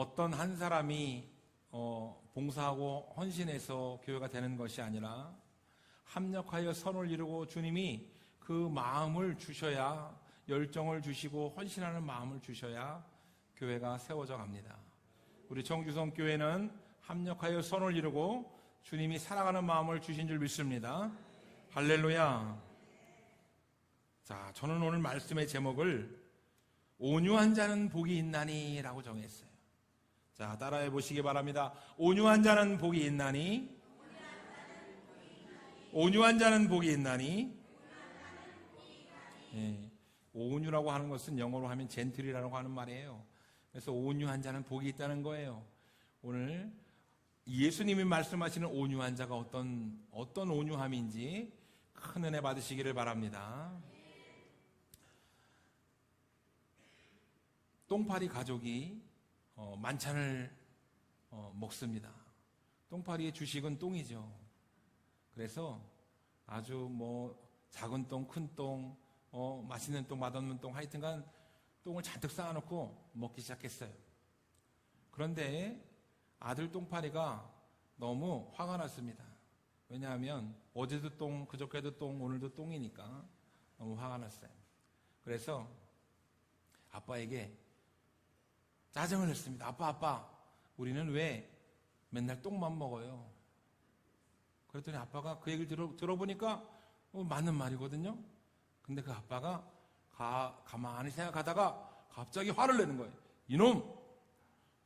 어떤 한 사람이 봉사하고 헌신해서 교회가 되는 것이 아니라 합력하여 선을 이루고 주님이 그 마음을 주셔야, 열정을 주시고 헌신하는 마음을 주셔야 교회가 세워져 갑니다. 우리 청주성 교회는 합력하여 선을 이루고 주님이 사랑하는 마음을 주신 줄 믿습니다. 할렐루야. 자, 저는 오늘 말씀의 제목을 온유한 자는 복이 있나니 라고 정했어요. 자, 따라해 보시기 바랍니다. 온유한 자는 복이 있나니, 온유한 자는 복이 있나니. 예, 온유라고 하는 것은 영어로 하면 젠틀이라고 하는 말이에요. 그래서 온유한 자는 복이 있다는 거예요. 오늘 예수님이 말씀하시는 온유한 자가 어떤 온유함인지 큰 은혜 받으시기를 바랍니다. 똥파리 가족이 만찬을 먹습니다. 똥파리의 주식은 똥이죠. 그래서 아주 작은 똥, 큰 똥, 맛있는 똥, 맛없는 똥, 하여튼간 똥을 잔뜩 쌓아놓고 먹기 시작했어요. 그런데 아들 똥파리가 너무 화가 났습니다. 왜냐하면 어제도 똥, 그저께도 똥, 오늘도 똥이니까 너무 화가 났어요. 그래서 아빠에게 짜증을 냈습니다. 아빠, 우리는 왜 맨날 똥만 먹어요? 그랬더니 아빠가 그 얘기를 들어보니까 맞는 말이거든요. 근데 그 아빠가 가만히 생각하다가 갑자기 화를 내는 거예요. 이놈!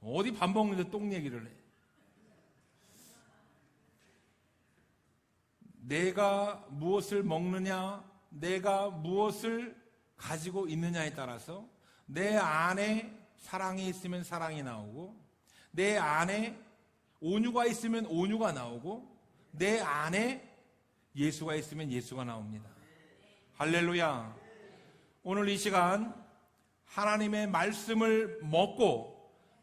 어디 밥 먹는데 똥 얘기를 해? 내가 무엇을 먹느냐, 내가 무엇을 가지고 있느냐에 따라서 내 안에 사랑이 있으면 사랑이 나오고, 내 안에 온유가 있으면 온유가 나오고, 내 안에 예수가 있으면 예수가 나옵니다. 할렐루야. 오늘 이 시간 하나님의 말씀을 먹고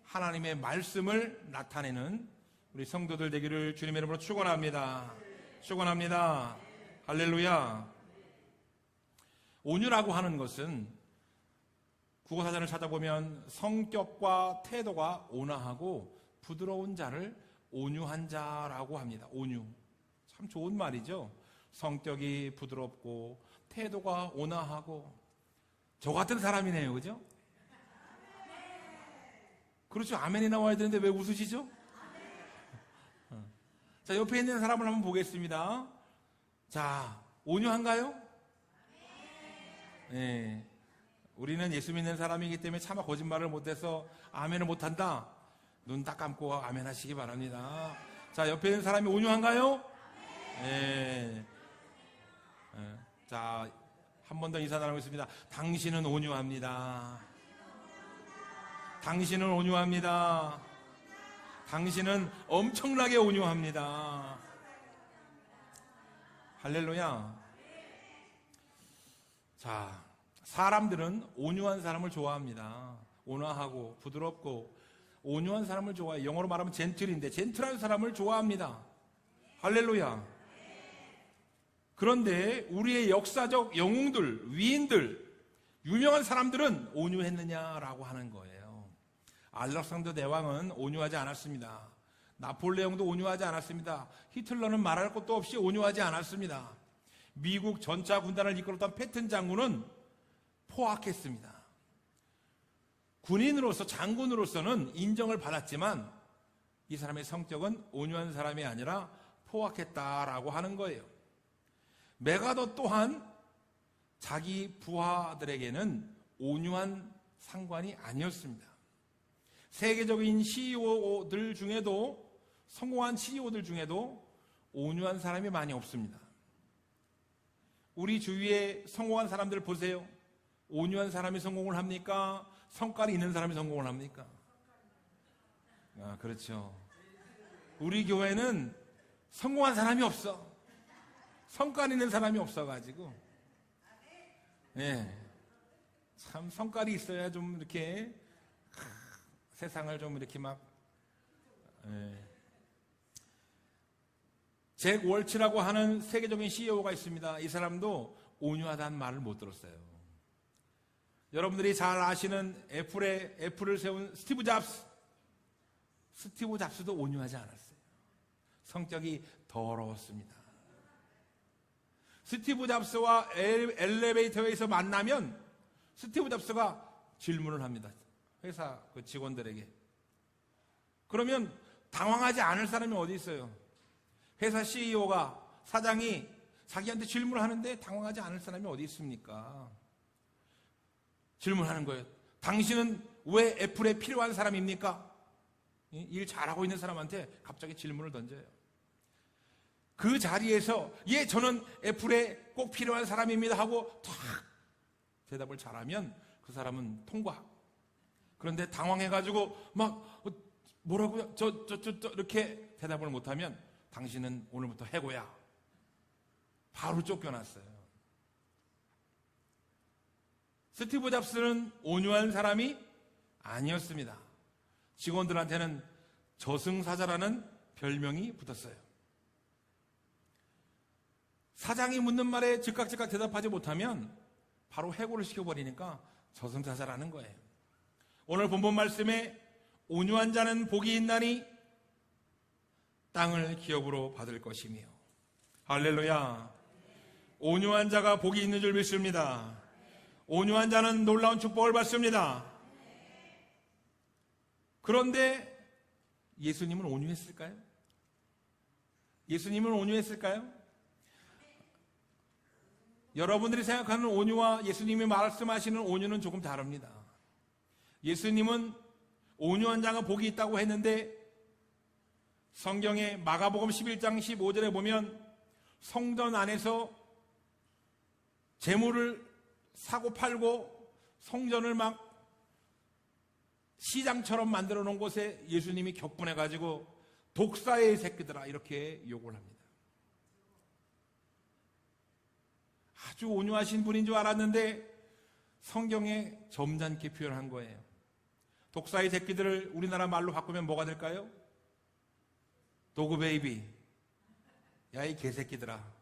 하나님의 말씀을 나타내는 우리 성도들 되기를 주님의 이름으로 축원합니다. 축원합니다. 할렐루야. 온유라고 하는 것은 국어사전을 찾아보면 성격과 태도가 온화하고 부드러운 자를 온유한 자라고 합니다. 온유. 참 좋은 말이죠. 성격이 부드럽고 태도가 온화하고 저 같은 사람이네요. 그죠? 그렇죠. 아멘이 나와야 되는데 왜 웃으시죠? 자, 옆에 있는 사람을 한번 보겠습니다. 자, 온유한가요? 네. 우리는 예수 믿는 사람이기 때문에 차마 거짓말을 못해서 아멘을 못한다. 눈 딱 감고 아멘 하시기 바랍니다. 자, 옆에 있는 사람이 온유한가요? 네. 자, 한 번 더 인사 나누겠습니다. 당신은 온유합니다. 당신은 온유합니다. 당신은 엄청나게 온유합니다. 할렐루야. 자, 사람들은 온유한 사람을 좋아합니다. 온화하고 부드럽고 온유한 사람을 좋아해요. 영어로 말하면 젠틀인데 젠틀한 사람을 좋아합니다. 할렐루야. 그런데 우리의 역사적 영웅들, 위인들, 유명한 사람들은 온유했느냐라고 하는 거예요. 알렉산더 대왕은 온유하지 않았습니다. 나폴레옹도 온유하지 않았습니다. 히틀러는 말할 것도 없이 온유하지 않았습니다. 미국 전차 군단을 이끌었던 패튼 장군은 포악했습니다. 군인으로서, 장군으로서는 인정을 받았지만 이 사람의 성격은 온유한 사람이 아니라 포악했다라고 하는 거예요. 메가더 또한 자기 부하들에게는 온유한 상관이 아니었습니다. 세계적인 CEO들 중에도, 성공한 CEO들 중에도 온유한 사람이 많이 없습니다. 우리 주위에 성공한 사람들 보세요. 온유한 사람이 성공을 합니까? 성깔이 있는 사람이 성공을 합니까? 아, 그렇죠. 우리 교회는 성공한 사람이 없어. 성깔 있는 사람이 없어가지고. 예. 참, 성깔이 있어야 좀 이렇게, 세상을 좀 이렇게 막, 잭 월치라고 하는 세계적인 CEO가 있습니다. 이 사람도 온유하다는 말을 못 들었어요. 여러분들이 잘 아시는 애플을 세운 스티브 잡스. 스티브 잡스도 온유하지 않았어요. 성격이 더러웠습니다. 스티브 잡스와 엘리베이터에서 만나면 스티브 잡스가 질문을 합니다. 회사 그 직원들에게. 그러면 당황하지 않을 사람이 어디 있어요? 회사 CEO가, 사장이 자기한테 질문을 하는데 당황하지 않을 사람이 어디 있습니까? 질문하는 거예요. 당신은 왜 애플에 필요한 사람입니까? 일 잘하고 있는 사람한테 갑자기 질문을 던져요. 그 자리에서 예, 저는 애플에 꼭 필요한 사람입니다 하고 탁 대답을 잘하면 그 사람은 통과. 그런데 당황해가지고 막 뭐라고요? 저 이렇게 대답을 못하면 당신은 오늘부터 해고야. 바로 쫓겨났어요. 스티브 잡스는 온유한 사람이 아니었습니다. 직원들한테는 저승사자라는 별명이 붙었어요. 사장이 묻는 말에 즉각 대답하지 못하면 바로 해고를 시켜버리니까 저승사자라는 거예요. 오늘 본문 말씀에 온유한 자는 복이 있나니 땅을 기업으로 받을 것이며, 할렐루야. 온유한 자가 복이 있는 줄 믿습니다. 온유한 자는 놀라운 축복을 받습니다. 그런데 예수님은 온유했을까요? 예수님은 온유했을까요? 여러분들이 생각하는 온유와 예수님이 말씀하시는 온유는 조금 다릅니다. 예수님은 온유한 자가 복이 있다고 했는데 성경에 마가복음 11장 15절에 보면 성전 안에서 재물을 사고 팔고 성전을 막 시장처럼 만들어 놓은 곳에 예수님이 격분해가지고 독사의 새끼들아 이렇게 욕을 합니다. 아주 온유하신 분인 줄 알았는데 성경에 점잖게 표현한 거예요. 독사의 새끼들을 우리나라 말로 바꾸면 뭐가 될까요? 도그 베이비. 야, 이 개새끼들아.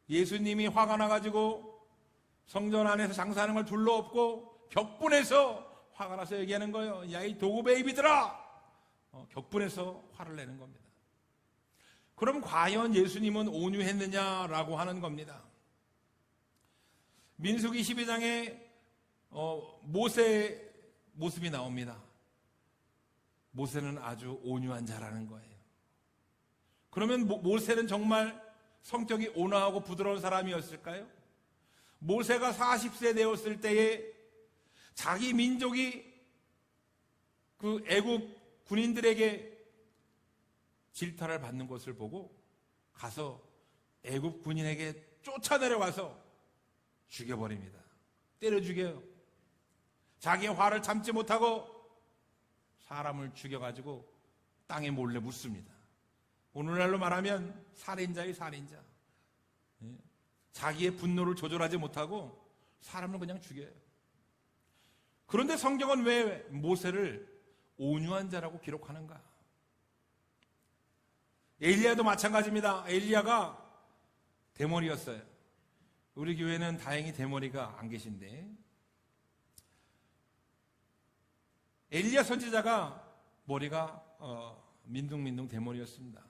예수님이 화가 나가지고 성전 안에서 장사하는 걸 둘러엎고 격분해서 화가 나서 얘기하는 거예요. 야, 이 도그 베이비들아. 격분해서 화를 내는 겁니다. 그럼 과연 예수님은 온유했느냐라고 하는 겁니다. 민수기 12장에 모세의 모습이 나옵니다. 모세는 아주 온유한 자라는 거예요. 그러면 모세는 정말 성격이 온화하고 부드러운 사람이었을까요? 모세가 40세 되었을 때에 자기 민족이 그 애국 군인들에게 질타를 받는 것을 보고 가서 애국 군인에게 쫓아내려가서 죽여버립니다. 때려 죽여요. 자기의 화를 참지 못하고 사람을 죽여가지고 땅에 몰래 묻습니다. 오늘날로 말하면 살인자의 살인자. 자기의 분노를 조절하지 못하고 사람을 그냥 죽여요. 그런데 성경은 왜 모세를 온유한 자라고 기록하는가? 엘리야도 마찬가지입니다. 엘리야가 대머리였어요. 우리 교회는 다행히 대머리가 안 계신데 엘리야 선지자가 머리가 민둥민둥 대머리였습니다.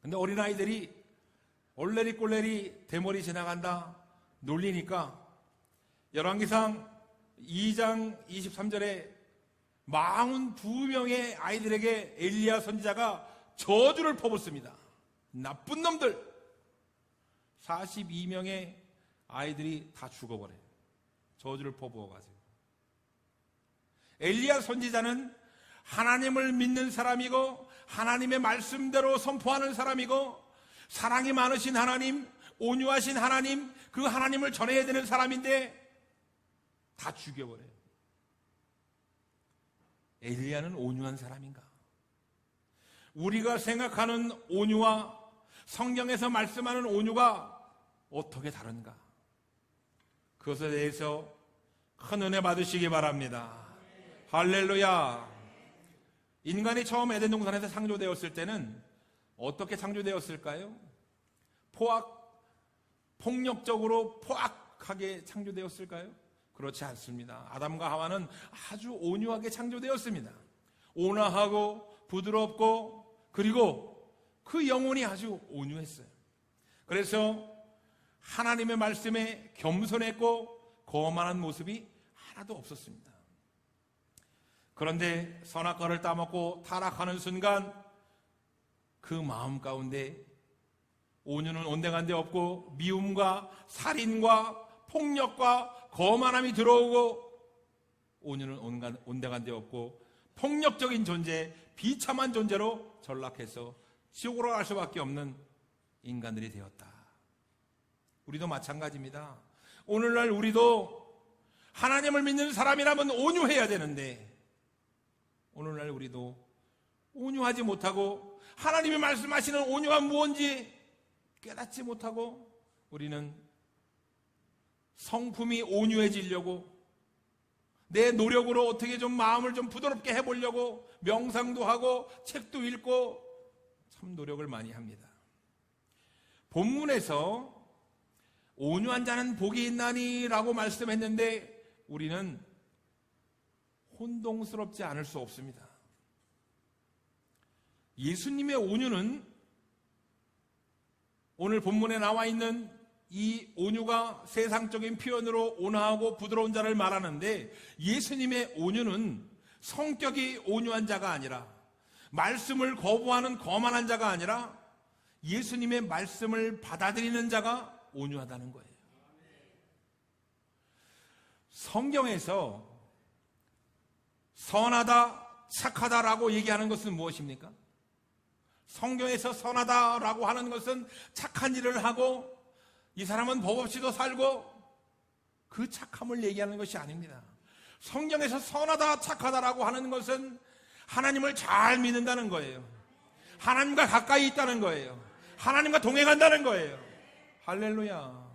근데 어린아이들이 얼레리 꼴레리 대머리 지나간다 놀리니까 열왕기상 2장 23절에 42명의 아이들에게 엘리야 선지자가 저주를 퍼붓습니다. 나쁜 놈들. 42명의 아이들이 다 죽어버려요. 저주를 퍼부어가지고. 엘리야 선지자는 하나님을 믿는 사람이고 하나님의 말씀대로 선포하는 사람이고 사랑이 많으신 하나님, 온유하신 하나님, 그 하나님을 전해야 되는 사람인데 다 죽여버려요. 엘리야는 온유한 사람인가? 우리가 생각하는 온유와 성경에서 말씀하는 온유가 어떻게 다른가? 그것에 대해서 큰 은혜 받으시기 바랍니다. 할렐루야. 인간이 처음 에덴 동산에서 창조되었을 때는 어떻게 창조되었을까요? 폭력적으로 포악하게 창조되었을까요? 그렇지 않습니다. 아담과 하와는 아주 온유하게 창조되었습니다. 온화하고 부드럽고 그리고 그 영혼이 아주 온유했어요. 그래서 하나님의 말씀에 겸손했고 거만한 모습이 하나도 없었습니다. 그런데 선악과를 따먹고 타락하는 순간 그 마음 가운데 온유는 온데간데 없고 미움과 살인과 폭력과 거만함이 들어오고 온유는 온데간데 없고 폭력적인 존재, 비참한 존재로 전락해서 지옥으로 갈 수밖에 없는 인간들이 되었다. 우리도 마찬가지입니다. 오늘날 우리도 하나님을 믿는 사람이라면 온유해야 되는데 오늘날 우리도 온유하지 못하고 하나님이 말씀하시는 온유가 무엇인지 깨닫지 못하고 우리는 성품이 온유해지려고 내 노력으로 어떻게 좀 마음을 좀 부드럽게 해보려고 명상도 하고 책도 읽고 참 노력을 많이 합니다. 본문에서 온유한 자는 복이 있나니 라고 말씀했는데 우리는 혼동스럽지 않을 수 없습니다. 예수님의 온유는 오늘 본문에 나와 있는 이 온유가 세상적인 표현으로 온화하고 부드러운 자를 말하는데 예수님의 온유는 성격이 온유한 자가 아니라 말씀을 거부하는 거만한 자가 아니라 예수님의 말씀을 받아들이는 자가 온유하다는 거예요. 성경에서 선하다, 착하다라고 얘기하는 것은 무엇입니까? 성경에서 선하다라고 하는 것은 착한 일을 하고 이 사람은 법 없이도 살고 그 착함을 얘기하는 것이 아닙니다. 성경에서 선하다, 착하다라고 하는 것은 하나님을 잘 믿는다는 거예요. 하나님과 가까이 있다는 거예요. 하나님과 동행한다는 거예요. 할렐루야.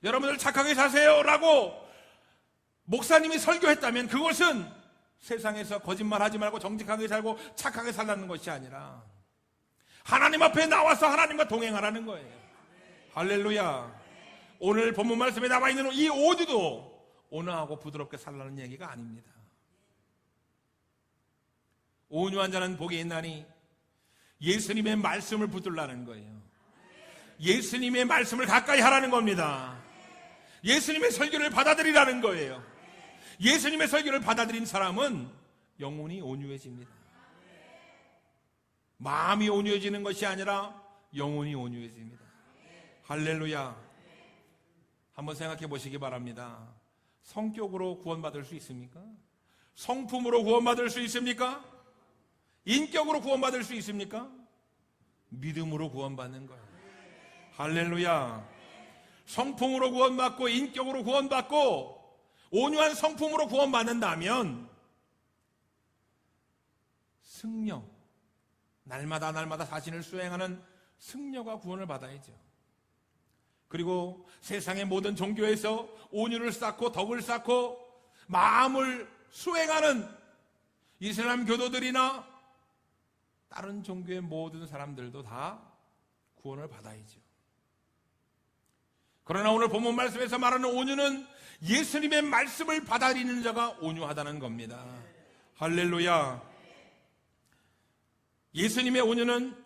여러분들 착하게 사세요라고 목사님이 설교했다면 그것은 세상에서 거짓말하지 말고 정직하게 살고 착하게 살라는 것이 아니라 하나님 앞에 나와서 하나님과 동행하라는 거예요. 할렐루야. 오늘 본문 말씀에 나와 있는 이 온유도 온화하고 부드럽게 살라는 얘기가 아닙니다. 온유한 자는 복이 있나니 예수님의 말씀을 붙들라는 거예요. 예수님의 말씀을 가까이 하라는 겁니다. 예수님의 설교를 받아들이라는 거예요. 예수님의 설교를 받아들인 사람은 영혼이 온유해집니다. 마음이 온유해지는 것이 아니라 영혼이 온유해집니다. 할렐루야. 한번 생각해 보시기 바랍니다. 성격으로 구원받을 수 있습니까? 성품으로 구원받을 수 있습니까? 인격으로 구원받을 수 있습니까? 믿음으로 구원받는 거예요. 할렐루야. 성품으로 구원받고 인격으로 구원받고 온유한 성품으로 구원받는다면 승려, 날마다 자신을 수행하는 승려가 구원을 받아야죠. 그리고 세상의 모든 종교에서 온유를 쌓고 덕을 쌓고 마음을 수행하는 이슬람 교도들이나 다른 종교의 모든 사람들도 다 구원을 받아야죠. 그러나 오늘 본문 말씀에서 말하는 온유는 예수님의 말씀을 받아들이는 자가 온유하다는 겁니다. 할렐루야. 예수님의 온유는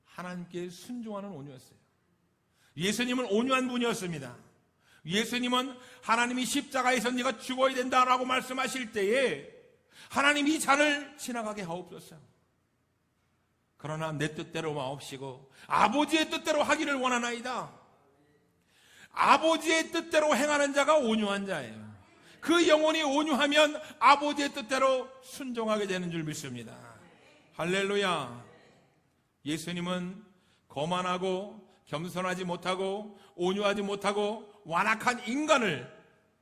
하나님께 순종하는 온유였어요. 예수님은 온유한 분이었습니다. 예수님은 하나님이 십자가에서 네가 죽어야 된다라고 말씀하실 때에 하나님 이 잔을 지나가게 하옵소서. 그러나 내 뜻대로 마옵시고 아버지의 뜻대로 하기를 원하나이다. 아버지의 뜻대로 행하는 자가 온유한 자예요. 그 영혼이 온유하면 아버지의 뜻대로 순종하게 되는 줄 믿습니다. 할렐루야. 예수님은 거만하고 겸손하지 못하고 온유하지 못하고 완악한 인간을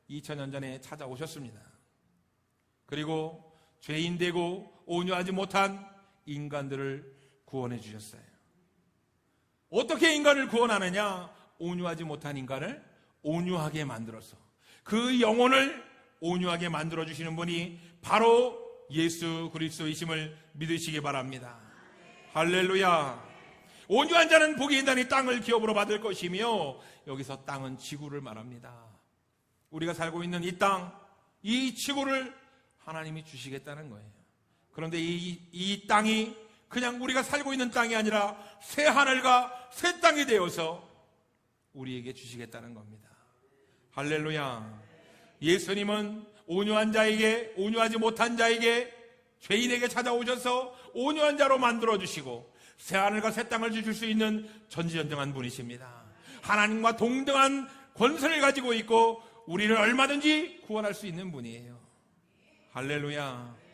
2000년 전에 찾아오셨습니다. 그리고 죄인 되고 온유하지 못한 인간들을 구원해 주셨어요. 어떻게 인간을 구원하느냐? 온유하지 못한 인간을 온유하게 만들어서 그 영혼을 온유하게 만들어 주시는 분이 바로 예수 그리스도이심을 믿으시기 바랍니다. 할렐루야. 온유한 자는 복이 있나니 땅을 기업으로 받을 것이며, 여기서 땅은 지구를 말합니다. 우리가 살고 있는 이 땅, 이 지구를 하나님이 주시겠다는 거예요. 그런데 이 땅이 그냥 우리가 살고 있는 땅이 아니라 새 하늘과 새 땅이 되어서 우리에게 주시겠다는 겁니다. 할렐루야. 예수님은 온유한 자에게, 온유하지 못한 자에게, 죄인에게 찾아오셔서 온유한 자로 만들어주시고 새 하늘과 새 땅을 주실 수 있는 전지전능한 분이십니다. 하나님과 동등한 권세를 가지고 있고 우리를 얼마든지 구원할 수 있는 분이에요. 할렐루야.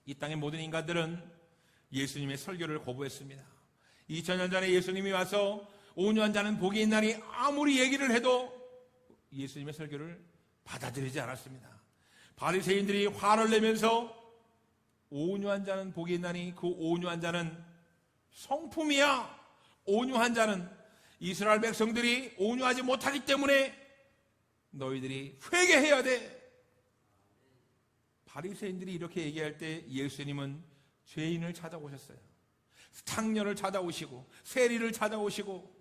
이 땅의 모든 인간들은 예수님의 설교를 거부했습니다. 2000년 전에 예수님이 와서 온유한 자는 복이 있나니 아무리 얘기를 해도 예수님의 설교를 받아들이지 않았습니다. 바리새인들이 화를 내면서 온유한 자는 복이 있나니 그 온유한 자는 성품이야. 온유한 자는 이스라엘 백성들이 온유하지 못하기 때문에 너희들이 회개해야 돼. 바리새인들이 이렇게 얘기할 때 예수님은 죄인을 찾아오셨어요. 창녀를 찾아오시고 세리를 찾아오시고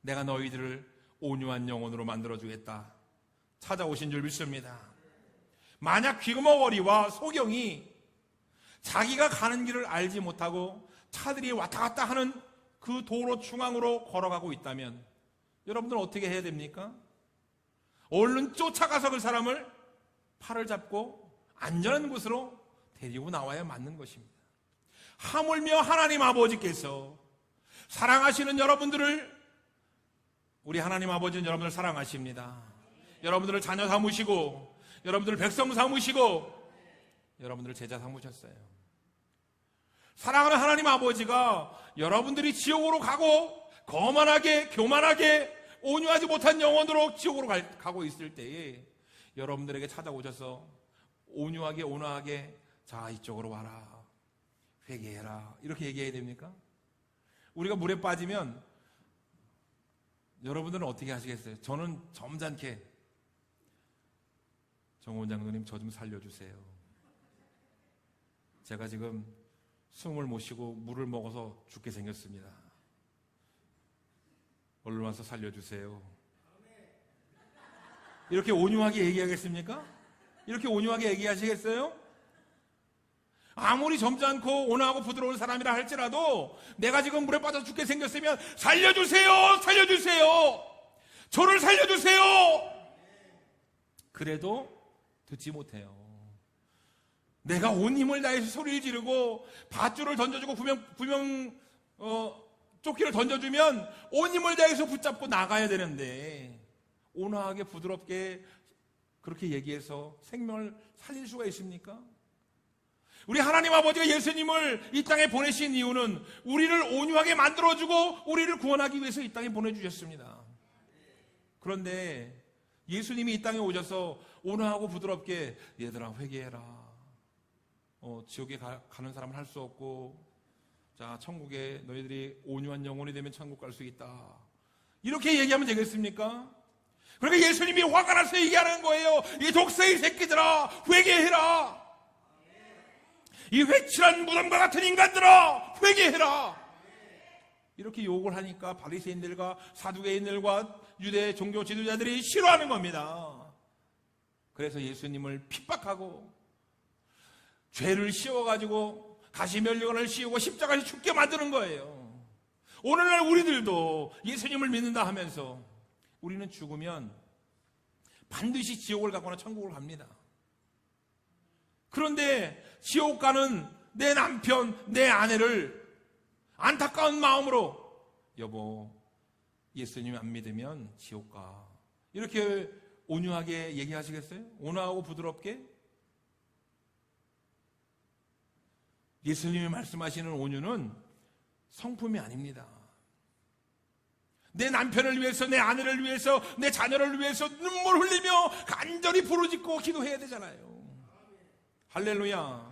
내가 너희들을 온유한 영혼으로 만들어주겠다 찾아오신 줄 믿습니다. 만약 귀머거리와 소경이 자기가 가는 길을 알지 못하고 차들이 왔다 갔다 하는 그 도로 중앙으로 걸어가고 있다면 여러분들은 어떻게 해야 됩니까? 얼른 쫓아가서 그 사람을 팔을 잡고 안전한 곳으로 데리고 나와야 맞는 것입니다. 하물며 하나님 아버지께서 사랑하시는 여러분들을, 우리 하나님 아버지는 여러분을 사랑하십니다. 여러분들을 자녀 삼으시고 여러분들을 백성 삼으시고 여러분들을 제자 삼으셨어요. 사랑하는 하나님 아버지가 여러분들이 지옥으로 가고 거만하게 교만하게 온유하지 못한 영혼으로 지옥으로 가고 있을 때에 여러분들에게 찾아오셔서 온유하게 온화하게 자 이쪽으로 와라 회개해라 이렇게 얘기해야 됩니까? 우리가 물에 빠지면 여러분들은 어떻게 하시겠어요? 저는 점잖게 정호원 장로님 저 좀 살려주세요. 제가 지금 숨을 못 쉬고 물을 먹어서 죽게 생겼습니다. 얼른 와서 살려주세요. 이렇게 온유하게 얘기하겠습니까? 이렇게 온유하게 얘기하시겠어요? 아무리 점잖고 온화하고 부드러운 사람이라 할지라도 내가 지금 물에 빠져 죽게 생겼으면 살려주세요! 살려주세요! 저를 살려주세요! 그래도 듣지 못해요. 내가 온 힘을 다해서 소리를 지르고 밧줄을 던져주고 조끼를 던져주면 온 힘을 다해서 붙잡고 나가야 되는데 온화하게 부드럽게 그렇게 얘기해서 생명을 살릴 수가 있습니까? 우리 하나님 아버지가 예수님을 이 땅에 보내신 이유는 우리를 온유하게 만들어주고 우리를 구원하기 위해서 이 땅에 보내주셨습니다. 그런데 예수님이 이 땅에 오셔서 온화하고 부드럽게 얘들아 회개해라. 지옥에 가는 사람은 할 수 없고 자 천국에 너희들이 온유한 영혼이 되면 천국 갈 수 있다. 이렇게 얘기하면 되겠습니까? 그러니까 예수님이 화가 나서 얘기하는 거예요. 이 독세의 새끼들아 회개해라. 이 회칠한 무덤과 같은 인간들아 회개해라. 이렇게 욕을 하니까 바리새인들과 사두개인들과 유대 종교 지도자들이 싫어하는 겁니다. 그래서 예수님을 핍박하고 죄를 씌워가지고 가시면류관을 씌우고 십자가에 죽게 만드는 거예요. 오늘날 우리들도 예수님을 믿는다 하면서 우리는 죽으면 반드시 지옥을 가거나 천국을 갑니다. 그런데 지옥 가는 내 남편, 내 아내를 안타까운 마음으로 여보 예수님 안 믿으면 지옥 가. 이렇게 온유하게 얘기하시겠어요? 온화하고 부드럽게? 예수님이 말씀하시는 온유는 성품이 아닙니다. 내 남편을 위해서, 내 아내를 위해서, 내 자녀를 위해서 눈물 흘리며 간절히 부르짖고 기도해야 되잖아요. 할렐루야.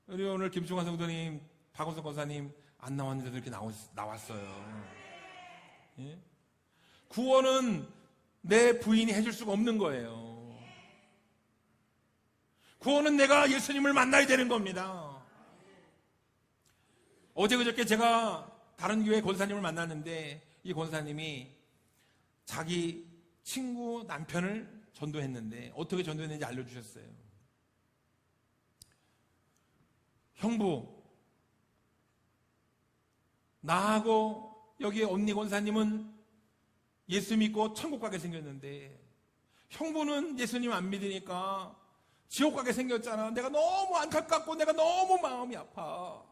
우리 오늘 김충환 성도님, 박원석 권사님 안 나왔는데도 이렇게 나왔어요. 예? 구원은 내 부인이 해줄 수가 없는 거예요. 구원은 내가 예수님을 만나야 되는 겁니다. 어제 그저께 제가 다른 교회 권사님을 만났는데 이 권사님이 자기 친구 남편을 전도했는데 어떻게 전도했는지 알려주셨어요. 형부, 나하고 여기 언니 권사님은 예수 믿고 천국 가게 생겼는데 형부는 예수님 안 믿으니까 지옥 가게 생겼잖아. 내가 너무 안타깝고 내가 너무 마음이 아파.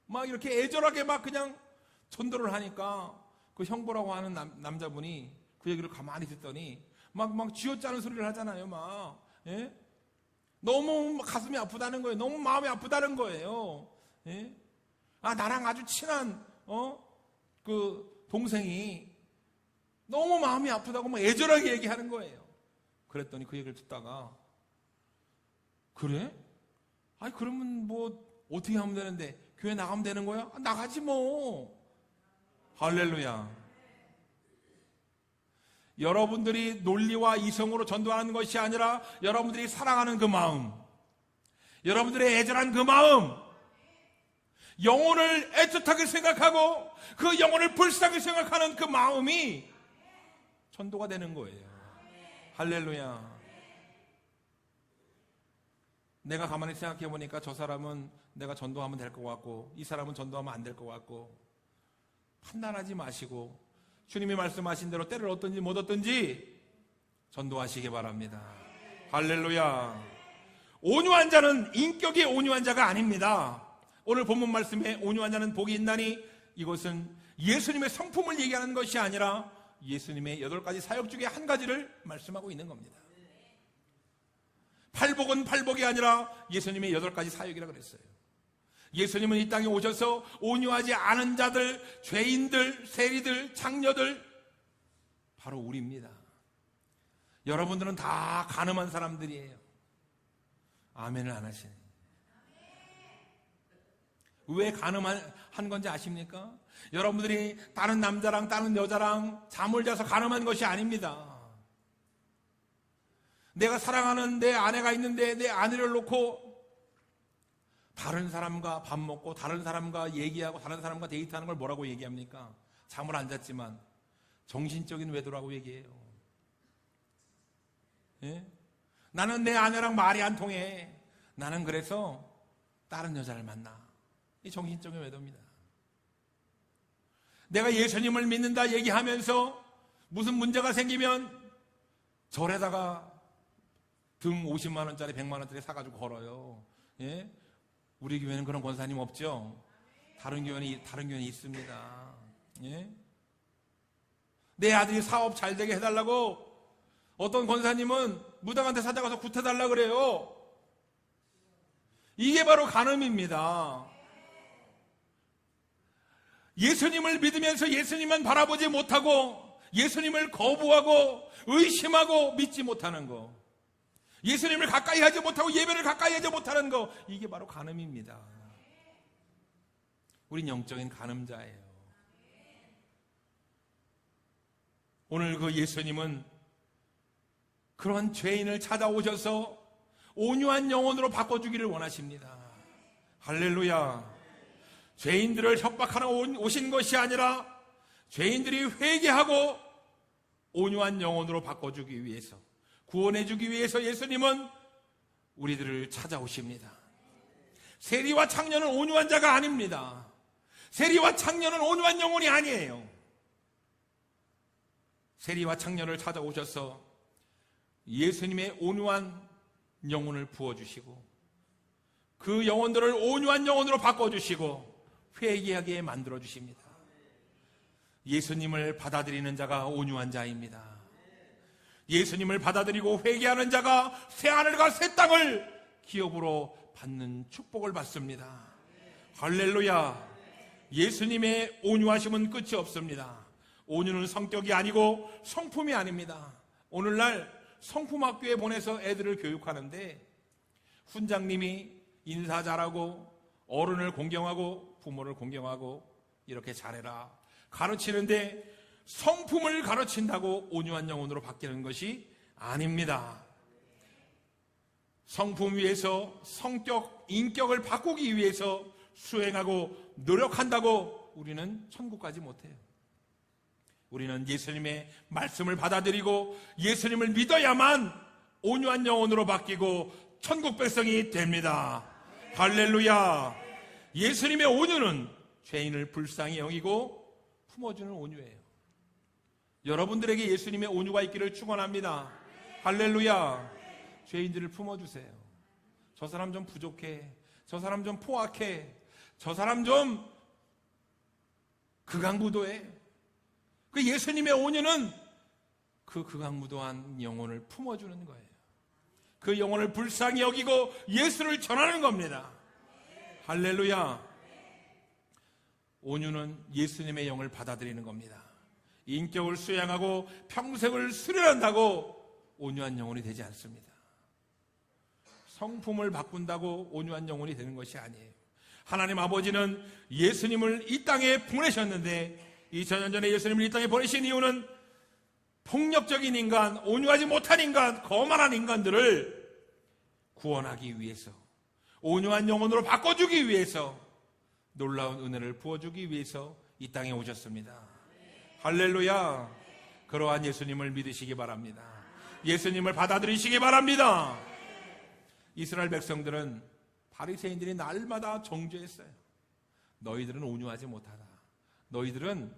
막 이렇게 애절하게 막 그냥 전도를 하니까 그 형부라고 하는 남자분이 그 얘기를 가만히 듣더니 막 쥐어짜는 소리를 하잖아요. 막 예? 너무 가슴이 아프다는 거예요. 너무 마음이 아프다는 거예요. 예? 아, 나랑 아주 친한 그 동생이 너무 마음이 아프다고 막 애절하게 얘기하는 거예요. 그랬더니 그 얘기를 듣다가, 그래? 아니 그러면 뭐 어떻게 하면 되는데, 교회 나가면 되는 거야? 아, 나가지 뭐. 할렐루야. 여러분들이 논리와 이성으로 전도하는 것이 아니라 여러분들이 사랑하는 그 마음, 여러분들의 애절한 그 마음, 영혼을 애틋하게 생각하고 그 영혼을 불쌍하게 생각하는 그 마음이 전도가 되는 거예요. 할렐루야. 내가 가만히 생각해 보니까 저 사람은 내가 전도하면 될 것 같고 이 사람은 전도하면 안 될 것 같고, 판단하지 마시고 주님이 말씀하신 대로 때를 얻든지 못 얻든지 전도하시기 바랍니다. 할렐루야. 온유한 자는 인격이 온유한 자가 아닙니다. 오늘 본문 말씀에 온유한 자는 복이 있나니, 이것은 예수님의 성품을 얘기하는 것이 아니라 예수님의 8가지 사역 중에 한 가지를 말씀하고 있는 겁니다. 팔복은 팔복이 아니라 예수님의 8가지 사역이라고 그랬어요. 예수님은 이 땅에 오셔서 온유하지 않은 자들, 죄인들, 세리들, 장녀들, 바로 우리입니다. 여러분들은 다 간음한 사람들이에요. 아멘을 안 하시네. 왜 간음한 건지 아십니까? 여러분들이 다른 남자랑 다른 여자랑 잠을 자서 간음한 것이 아닙니다. 내가 사랑하는 내 아내가 있는데 내 아내를 놓고 다른 사람과 밥 먹고 다른 사람과 얘기하고 다른 사람과 데이트하는 걸 뭐라고 얘기합니까? 잠을 안 잤지만 정신적인 외도라고 얘기해요. 예? 나는 내 아내랑 말이 안 통해. 나는 그래서 다른 여자를 만나. 이 정신적인 외도입니다. 내가 예수님을 믿는다 얘기하면서 무슨 문제가 생기면 절에다가 등 50만 원짜리 100만 원짜리 사가지고 걸어요. 예? 우리 교회는 그런 권사님 없죠? 다른 교회는 있습니다. 예? 내 아들이 사업 잘 되게 해달라고 어떤 권사님은 무당한테 찾아가서 굿해달라 그래요. 이게 바로 간음입니다. 예수님을 믿으면서 예수님만 바라보지 못하고 예수님을 거부하고 의심하고 믿지 못하는 거, 예수님을 가까이 하지 못하고 예배를 가까이 하지 못하는 거, 이게 바로 간음입니다. 우린 영적인 간음자예요. 오늘 그 예수님은 그런 죄인을 찾아오셔서 온유한 영혼으로 바꿔주기를 원하십니다. 할렐루야. 죄인들을 협박하러 오신 것이 아니라 죄인들이 회개하고 온유한 영혼으로 바꿔주기 위해서, 구원해주기 위해서 예수님은 우리들을 찾아오십니다. 세리와 창녀는 온유한 자가 아닙니다. 세리와 창녀는 온유한 영혼이 아니에요. 세리와 창녀를 찾아오셔서 예수님의 온유한 영혼을 부어주시고 그 영혼들을 온유한 영혼으로 바꿔주시고 회개하게 만들어주십니다. 예수님을 받아들이는 자가 온유한 자입니다. 예수님을 받아들이고 회개하는 자가 새하늘과 새 땅을 기업으로 받는 축복을 받습니다. 할렐루야. 예수님의 온유하심은 끝이 없습니다. 온유는 성격이 아니고 성품이 아닙니다. 오늘날 성품학교에 보내서 애들을 교육하는데 훈장님이 인사 잘하고 어른을 공경하고 부모를 공경하고 이렇게 잘해라 가르치는데, 성품을 가르친다고 온유한 영혼으로 바뀌는 것이 아닙니다. 성품 위해서 성격, 인격을 바꾸기 위해서 수행하고 노력한다고 우리는 천국 가지 못해요. 우리는 예수님의 말씀을 받아들이고 예수님을 믿어야만 온유한 영혼으로 바뀌고 천국 백성이 됩니다. 할렐루야. 예수님의 온유는 죄인을 불쌍히 여기고 품어주는 온유예요. 여러분들에게 예수님의 온유가 있기를 축원합니다. 할렐루야. 죄인들을 품어주세요. 저 사람 좀 부족해, 저 사람 좀 포악해, 저 사람 좀 극악무도해. 그 예수님의 온유는 그 극악무도한 영혼을 품어주는 거예요. 그 영혼을 불쌍히 여기고 예수를 전하는 겁니다. 할렐루야. 온유는 예수님의 영을 받아들이는 겁니다. 인격을 수양하고 평생을 수련한다고 온유한 영혼이 되지 않습니다. 성품을 바꾼다고 온유한 영혼이 되는 것이 아니에요. 하나님 아버지는 예수님을 이 땅에 보내셨는데 2000년 전에 예수님을 이 땅에 보내신 이유는 폭력적인 인간, 온유하지 못한 인간, 거만한 인간들을 구원하기 위해서, 온유한 영혼으로 바꿔주기 위해서, 놀라운 은혜를 부어주기 위해서 이 땅에 오셨습니다. 할렐루야. 그러한 예수님을 믿으시기 바랍니다. 예수님을 받아들이시기 바랍니다. 이스라엘 백성들은 바리새인들이 날마다 정죄했어요. 너희들은 온유하지 못하다. 너희들은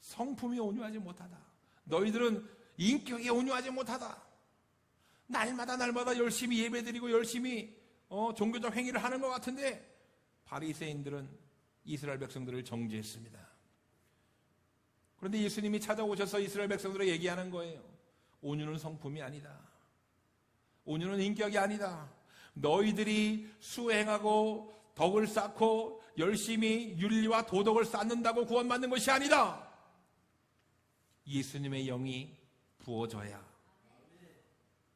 성품이 온유하지 못하다. 너희들은 인격이 온유하지 못하다. 날마다 열심히 예배드리고 열심히 종교적 행위를 하는 것 같은데 바리새인들은 이스라엘 백성들을 정죄했습니다. 그런데 예수님이 찾아오셔서 이스라엘 백성들에게 얘기하는 거예요. 온유는 성품이 아니다. 온유는 인격이 아니다. 너희들이 수행하고 덕을 쌓고 열심히 윤리와 도덕을 쌓는다고 구원받는 것이 아니다. 예수님의 영이 부어져야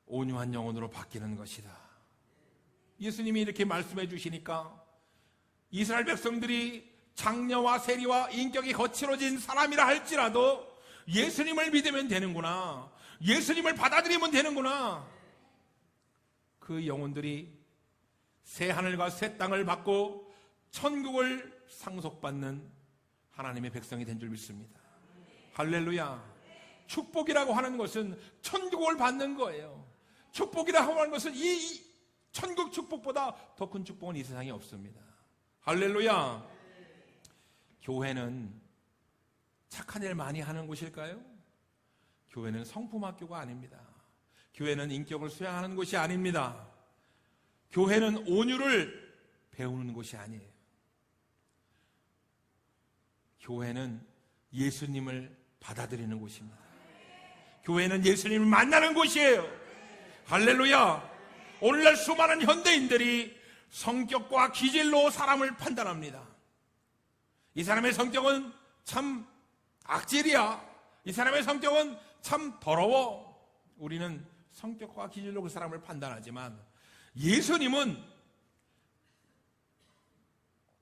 온유한 영혼으로 바뀌는 것이다. 예수님이 이렇게 말씀해 주시니까 이스라엘 백성들이 장녀와 세리와 인격이 거칠어진 사람이라 할지라도 예수님을 믿으면 되는구나. 예수님을 받아들이면 되는구나. 그 영혼들이 새 하늘과 새 땅을 받고 천국을 상속받는 하나님의 백성이 된 줄 믿습니다. 할렐루야. 축복이라고 하는 것은 천국을 받는 거예요. 축복이라고 하는 것은 이 천국 축복보다 더 큰 축복은 이 세상에 없습니다. 할렐루야. 교회는 착한 일 많이 하는 곳일까요? 교회는 성품학교가 아닙니다. 교회는 인격을 수양하는 곳이 아닙니다. 교회는 온유를 배우는 곳이 아니에요. 교회는 예수님을 받아들이는 곳입니다. 교회는 예수님을 만나는 곳이에요. 할렐루야. 오늘날 수많은 현대인들이 성격과 기질로 사람을 판단합니다. 이 사람의 성격은 참 악질이야. 이 사람의 성격은 참 더러워. 우리는 성격과 기질로 그 사람을 판단하지만 예수님은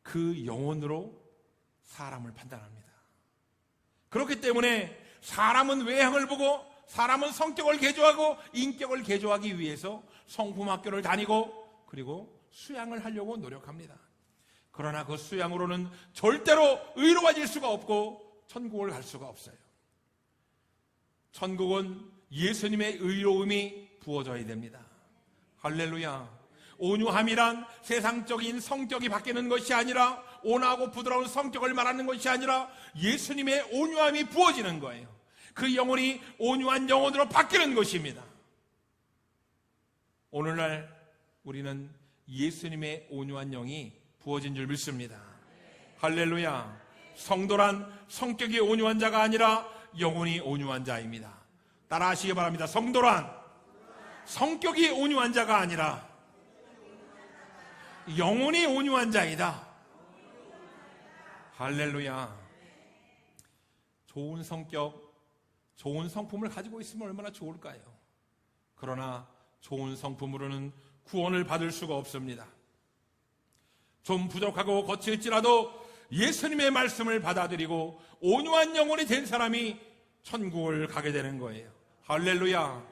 그 영혼으로 사람을 판단합니다. 그렇기 때문에 사람은 외형을 보고 사람은 성격을 개조하고 인격을 개조하기 위해서 성품학교를 다니고 그리고 수양을 하려고 노력합니다. 그러나 그 수양으로는 절대로 의로워질 수가 없고 천국을 갈 수가 없어요. 천국은 예수님의 의로움이 부어져야 됩니다. 할렐루야. 온유함이란 세상적인 성격이 바뀌는 것이 아니라 온화하고 부드러운 성격을 말하는 것이 아니라 예수님의 온유함이 부어지는 거예요. 그 영혼이 온유한 영혼으로 바뀌는 것입니다. 오늘날 우리는 예수님의 온유한 영이 부어진 줄 믿습니다. 할렐루야. 성도란 성격이 온유한 자가 아니라 영혼이 온유한 자입니다. 따라하시기 바랍니다. 성도란 성격이 온유한 자가 아니라 영혼이 온유한 자이다. 할렐루야. 좋은 성격, 좋은 성품을 가지고 있으면 얼마나 좋을까요? 그러나 좋은 성품으로는 구원을 받을 수가 없습니다. 좀 부족하고 거칠지라도 예수님의 말씀을 받아들이고 온유한 영혼이 된 사람이 천국을 가게 되는 거예요. 할렐루야.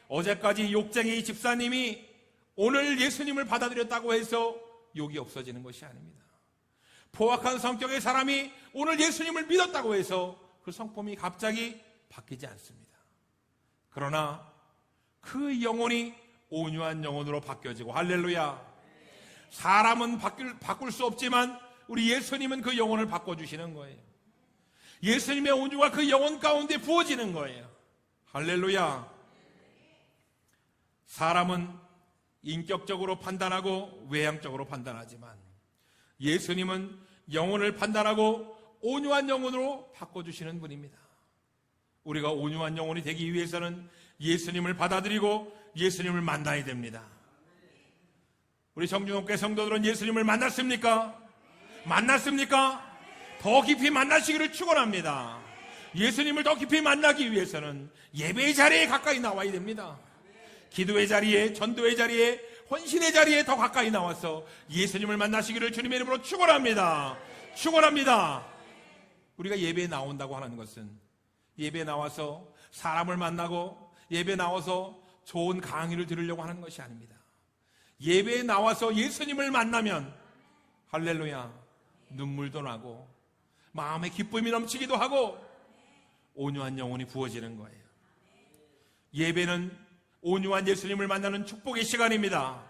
어제까지 욕쟁이 집사님이 오늘 예수님을 받아들였다고 해서 욕이 없어지는 것이 아닙니다. 포악한 성격의 사람이 오늘 예수님을 믿었다고 해서 그 성품이 갑자기 바뀌지 않습니다. 그러나 그 영혼이 온유한 영혼으로 바뀌어지고, 할렐루야. 사람은 바꿀 수 없지만 우리 예수님은 그 영혼을 바꿔주시는 거예요. 예수님의 온유가 그 영혼 가운데 부어지는 거예요. 할렐루야. 사람은 인격적으로 판단하고 외향적으로 판단하지만 예수님은 영혼을 판단하고 온유한 영혼으로 바꿔주시는 분입니다. 우리가 온유한 영혼이 되기 위해서는 예수님을 받아들이고 예수님을 만나야 됩니다. 우리 정중업계 성도들은 예수님을 만났습니까? 만났습니까? 더 깊이 만나시기를 축원합니다. 예수님을 더 깊이 만나기 위해서는 예배의 자리에 가까이 나와야 됩니다. 기도의 자리에, 전도의 자리에, 헌신의 자리에 더 가까이 나와서 예수님을 만나시기를 주님의 이름으로 축원합니다. 축원합니다. 우리가 예배에 나온다고 하는 것은 예배에 나와서 사람을 만나고 예배에 나와서 좋은 강의를 들으려고 하는 것이 아닙니다. 예배에 나와서 예수님을 만나면 할렐루야 눈물도 나고 마음에 기쁨이 넘치기도 하고 온유한 영혼이 부어지는 거예요. 예배는 온유한 예수님을 만나는 축복의 시간입니다.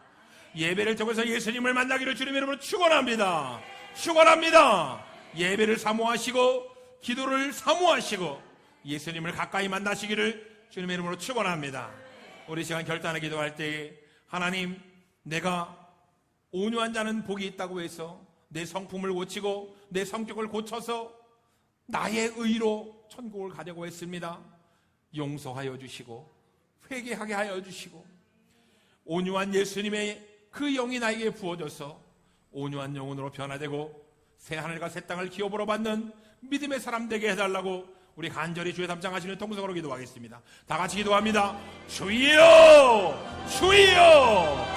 예배를 통해서 예수님을 만나기를 주님의 이름으로 축원합니다. 축원합니다. 예배를 사모하시고 기도를 사모하시고 예수님을 가까이 만나시기를 주님의 이름으로 축원합니다. 우리 시간 결단을 기도할 때 하나님, 내가 온유한 자는 복이 있다고 해서 내 성품을 고치고 내 성격을 고쳐서 나의 의로 천국을 가려고 했습니다. 용서하여 주시고 회개하게 하여 주시고 온유한 예수님의 그 영이 나에게 부어져서 온유한 영혼으로 변화되고 새하늘과 새 땅을 기업으로 받는 믿음의 사람 되게 해달라고 우리 간절히 주의 담장하시는 통성으로 기도하겠습니다. 다 같이 기도합니다. 주여! 주여!